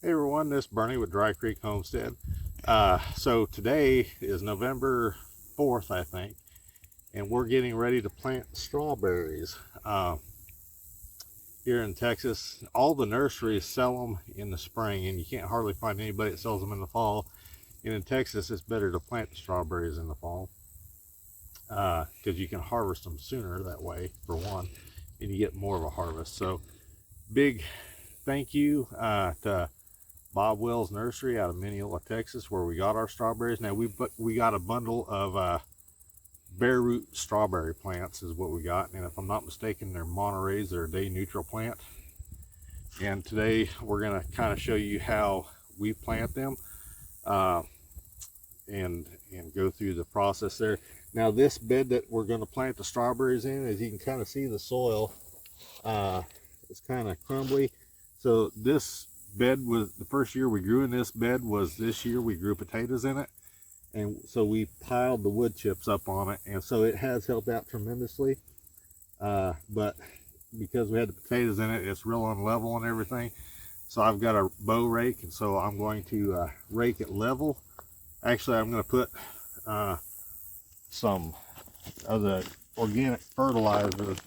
Hey everyone, this is Bernie with Dry Creek Homestead. So today is November 4th, I think, and we're getting ready to plant strawberries. Here in Texas, all the nurseries sell them in the spring, and you can't hardly find anybody that sells them in the fall. And in Texas, it's better to plant the strawberries in the fall because you can harvest them sooner that way, for one, and you get more of a harvest. So big thank you to Bob Wells Nursery out of Mineola, Texas, where we got our strawberries. Now we got a bundle of bare root strawberry plants is what we got, and if I'm not mistaken, they're Monterey's. They're a day neutral plant. And today we're going to kind of show you how we plant them and go through the process there. Now this bed that we're going to plant the strawberries in, as you can kind of see, the soil is kind of crumbly. So this bed was the first year we grew in this bed was this year we grew potatoes in it, and so we piled the wood chips up on it, and so it has helped out tremendously, but because we had the potatoes in it, it's real unlevel and everything. So I've got a bow rake, and so I'm going to rake it level. Actually, I'm going to put some of the organic fertilizer,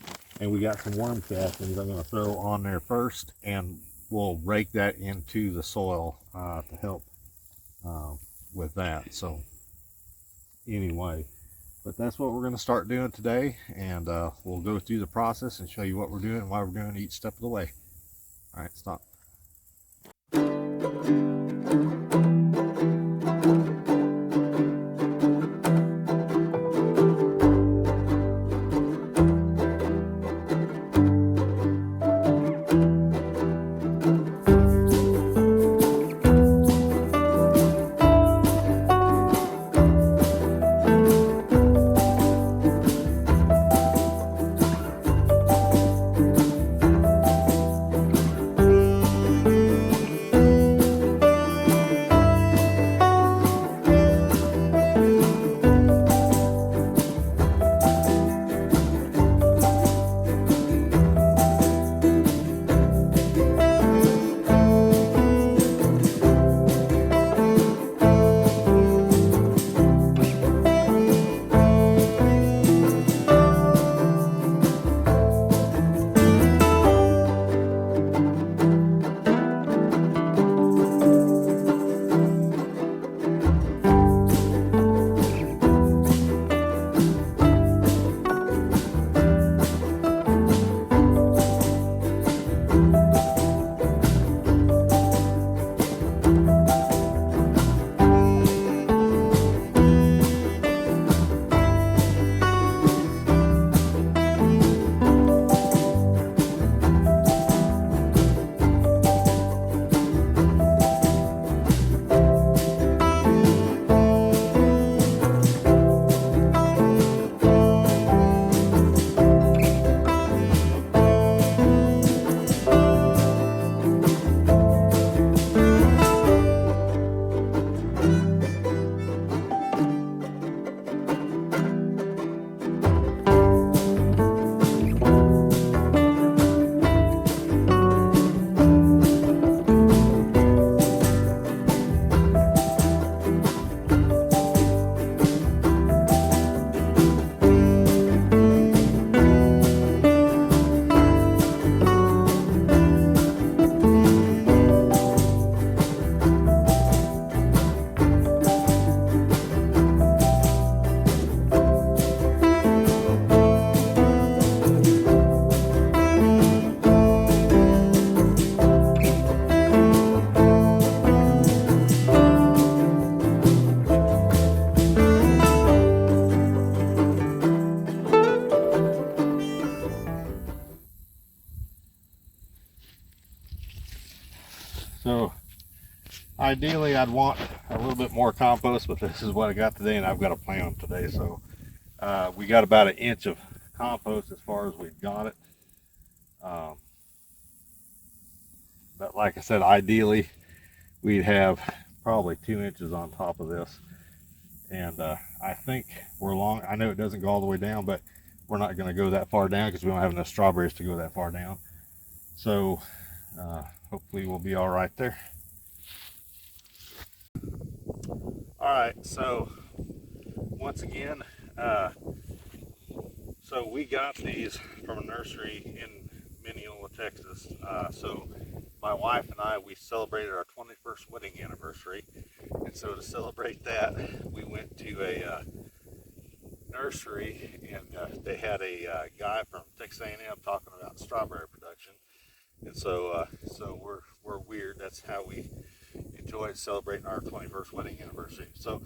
and we got some worm castings I'm going to throw on there first, and we'll rake that into the soil to help with that. So anyway, but that's what we're going to start doing today, and we'll go through the process and show you what we're doing and why we're doing each step of the way. All right, stop. So ideally I'd want a little bit more compost, but this is what I got today, and I've got to plant them today. So we got about 1 inch of compost as far as we've got it. But like I said, ideally we'd have probably 2 inches on top of this. And I think we're long. I know it doesn't go all the way down, but we're not going to go that far down because we don't have enough strawberries to go that far down. So hopefully we'll be all right there. All right, so once again, uh, so we got these from a nursery in Mineola, Texas. So my wife and I, we celebrated our 21st wedding anniversary, and so to celebrate that, we went to a nursery, and they had a guy from Texas A&M talking about strawberry production, and so we're weird. That's how we enjoyed celebrating our 21st wedding anniversary. So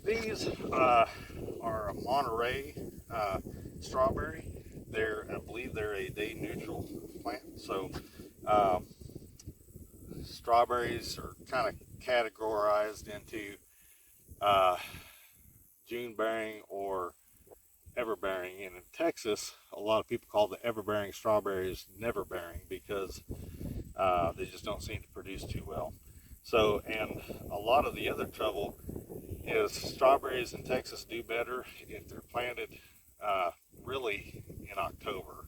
these are a Monterey strawberry. I believe they're a day neutral plant. So um, strawberries are kind of categorized into uh, June bearing or everbearing. And in Texas, a lot of people call the everbearing strawberries never bearing because they just don't seem to produce too well. So, and a lot of the other trouble is strawberries in Texas do better if they're planted really in October,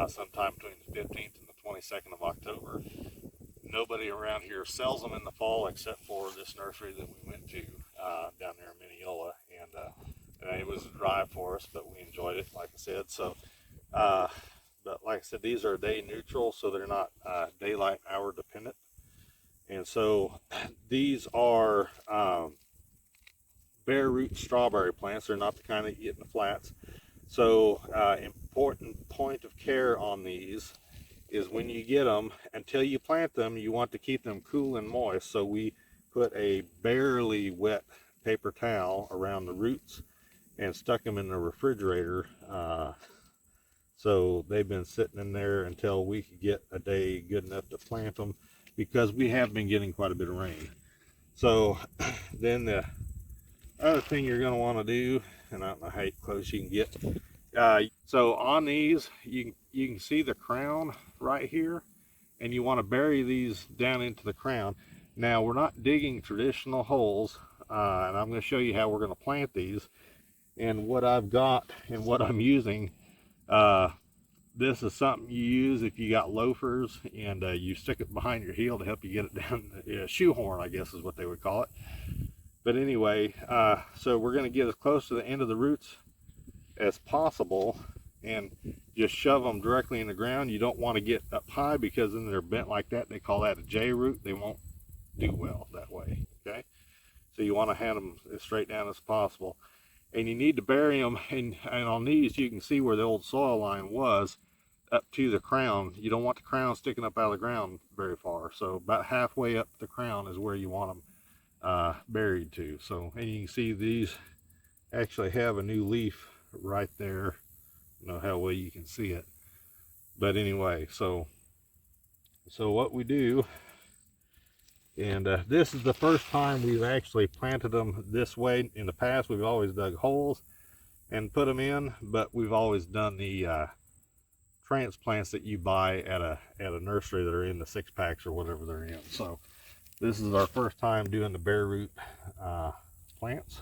sometime between the 15th and the 22nd of October. Nobody around here sells them in the fall except for this nursery that we went to down there in Mineola, and it was a drive for us, but we enjoyed it, like I said. So, but like I said, these are day neutral, so they're not daylight hour dependent. And so these are bare root strawberry plants. They're not the kind that you get in the flats. So important point of care on these is when you get them, until you plant them, you want to keep them cool and moist. So we put a barely wet paper towel around the roots and stuck them in the refrigerator. So they've been sitting in there until we could get a day good enough to plant them, because we have been getting quite a bit of rain. So then the other thing you're going to want to do, and I don't know how close you can get, so on these you can see the crown right here, and you want to bury these down into the crown. Now we're not digging traditional holes, and I'm going to show you how we're going to plant these and what I've got and what I'm using. This is something you use if you got loafers, and you stick it behind your heel to help you get it down. Shoehorn, I guess is what they would call it. But anyway, so we're going to get as close to the end of the roots as possible and just shove them directly in the ground. You don't want to get up high, because then they're bent like that. They call that a J root. They won't do well that way. Okay, so you want to have them as straight down as possible, and you need to bury them. And on these, you can see where the old soil line was up to the crown. You don't want the crown sticking up out of the ground very far. So about halfway up the crown is where you want them buried to. So, and you can see these actually have a new leaf right there. I don't know how well you can see it, but anyway, so what we do, and this is the first time we've actually planted them this way. In the past, we've always dug holes and put them in, but we've always done the transplants that you buy at a nursery that are in the 6-packs or whatever they're in. So this is our first time doing the bare root plants.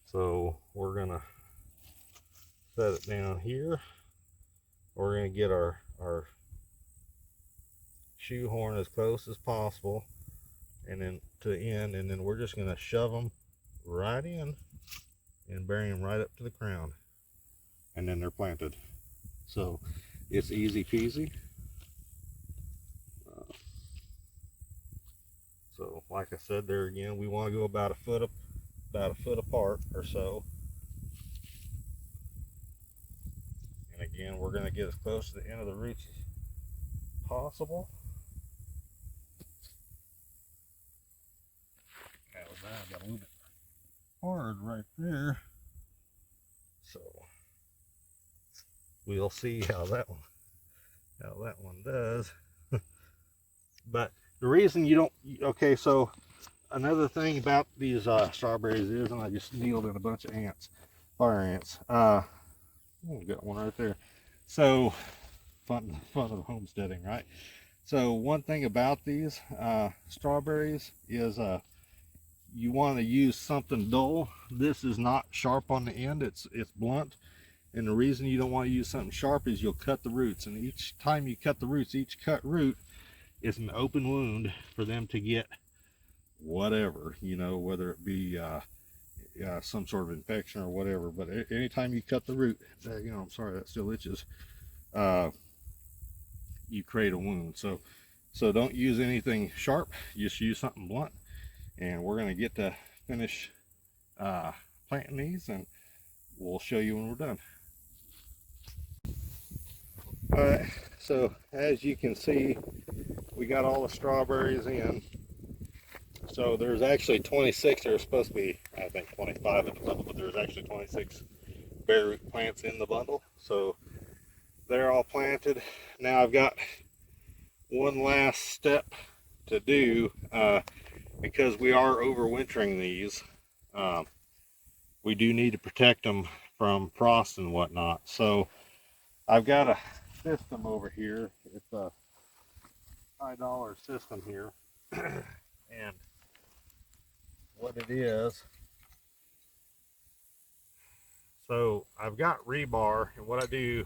So we're gonna set it down here. We're gonna get our shoehorn as close as possible, and then to the end, and then we're just gonna shove them right in and bury them right up to the crown, and then they're planted. So it's easy peasy. So like I said, there again, we want to go about a foot apart or so. And again, we're going to get as close to the end of the roots as possible. That was that. I got a little bit hard right there. So we'll see how that one does. But the reason you don't, okay, so another thing about these strawberries is, and I just kneeled in a bunch of ants, fire ants. Got one right there. So fun of homesteading, right? So one thing about these strawberries is you want to use something dull. This is not sharp on the end, it's blunt. And the reason you don't want to use something sharp is you'll cut the roots, and each time you cut the roots, each cut root is an open wound for them to get whatever, you know, whether it be some sort of infection or whatever. But anytime you cut the root, you know, I'm sorry, that still itches, you create a wound. So don't use anything sharp, just use something blunt. And we're going to get to finish planting these, and we'll show you when we're done. All right, so as you can see, we got all the strawberries in. So there's actually 26. There's supposed to be, I think, 25 in the bundle, but there's actually 26 bare root plants in the bundle. So they're all planted. Now I've got one last step to do, because we are overwintering these. We do need to protect them from frost and whatnot. So I've got a system over here. It's a $5 system here. And what it is, so I've got rebar, and what I do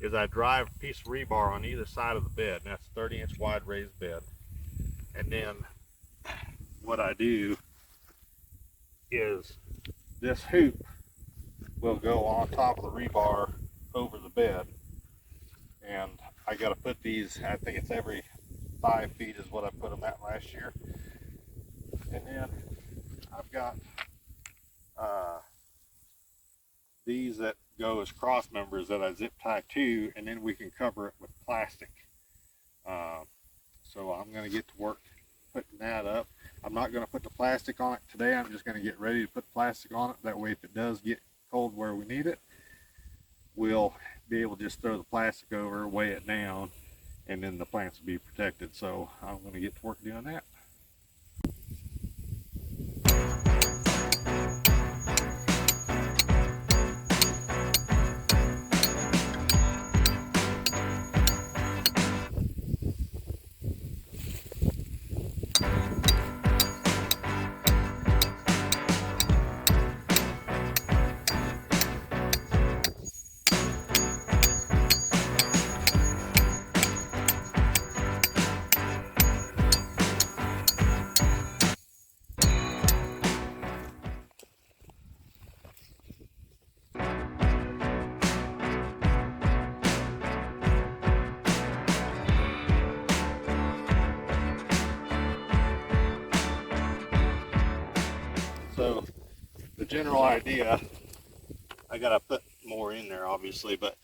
is I drive a piece of rebar on either side of the bed, and that's a 30-inch wide raised bed. And then what I do is this hoop will go on top of the rebar over the bed, and I got to put these, I think it's every 5 feet is what I put them at last year. And then I've got these that go as cross members that I zip tie to, and then we can cover it with plastic. So I'm going to get to work putting that up. I'm not going to put the plastic on it today. I'm just going to get ready to put plastic on it. That way, if it does get cold where we need it, we'll be able to just throw the plastic over, weigh it down, and then the plants will be protected. So I'm going to get to work doing that. So the general idea, I gotta put more in there obviously, but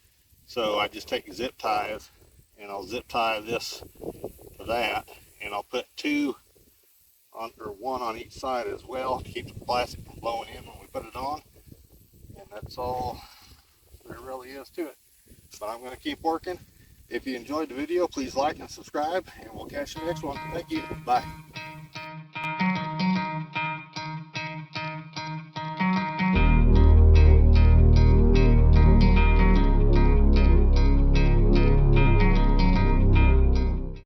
so I just take zip ties and I'll zip tie this to that, and I'll put two on, or one on each side as well, to keep the plastic from blowing in when we put it on. And that's all there really is to it. But I'm gonna keep working. If you enjoyed the video, please like and subscribe, and we'll catch you next one. Thank you. Bye.